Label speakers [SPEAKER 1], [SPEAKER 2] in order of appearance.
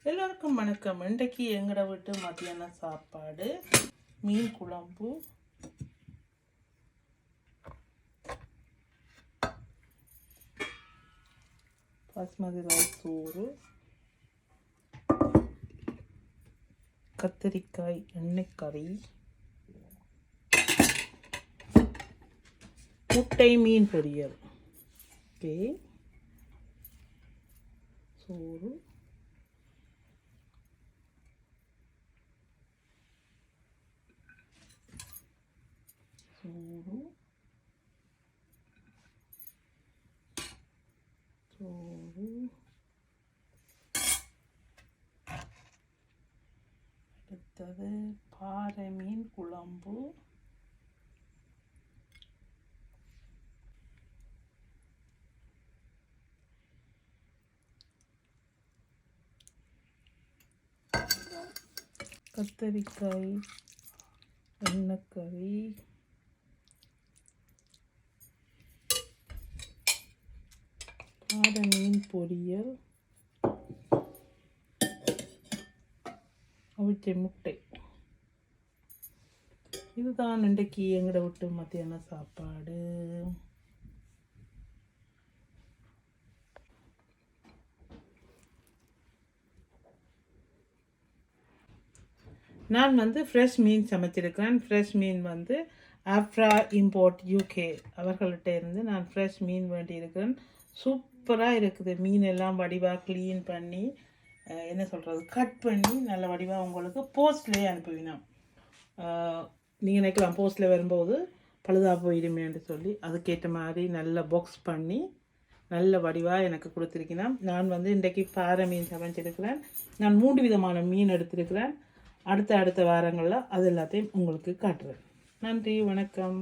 [SPEAKER 1] எல்லாருக்கும் வணக்கம். இன்றைக்கு எங்கட வீட்டு மத்தியான சாப்பாடு மீன் குழம்பு, பாஸ்மதி ரைஸ் சோறு, கத்திரிக்காய் எண்ணெய் கறி, முட்டை மீன் பொரியல். ஓகே, சோறு, சோறு, சோறு, அடுத்தது பாறை மீன் குழம்பு, கத்தரிக்காய் எண்ணெய் கறி, பாறை மீன் பொரியல், அவிச்ச முட்டை. இதுதான் இன்றைக்கு எங்கட விட்டு மத்தியான சாப்பாடு. நான் ஃப்ரெஷ் மீன் சமைச்சிருக்கிறேன். ஃப்ரெஷ் மீன் ஆஃப்ரா இம்போர்ட் யூகே அவர்கள்ட்ட இருந்து நான் ஃப்ரெஷ் மீன் வேண்டியிருக்கிறேன். சூப்பராக இருக்குது. மீன் எல்லாம் வடிவாக க்ளீன் பண்ணி என்ன சொல்கிறது கட் பண்ணி நல்ல வடிவாக உங்களுக்கு போஸ்ட்லேயே அனுப்புவினோம். நீங்கள் நினைக்கலாம் போஸ்ட்டில் வரும்போது பழுதாக போயிடுமேன்னு சொல்லி, அதுக்கேற்ற மாதிரி நல்ல பாக்ஸ் பண்ணி நல்ல வடிவாக எனக்கு கொடுத்துருக்கிறேன். நான் இன்றைக்கு பாறை மீன் சமைச்சிருக்கிறேன். நான் 3 விதமான மீன் எடுத்திருக்கிறேன். அடுத்த வாரங்களில் அது எல்லாத்தையும் உங்களுக்கு காட்டுறேன். நன்றி, வணக்கம்.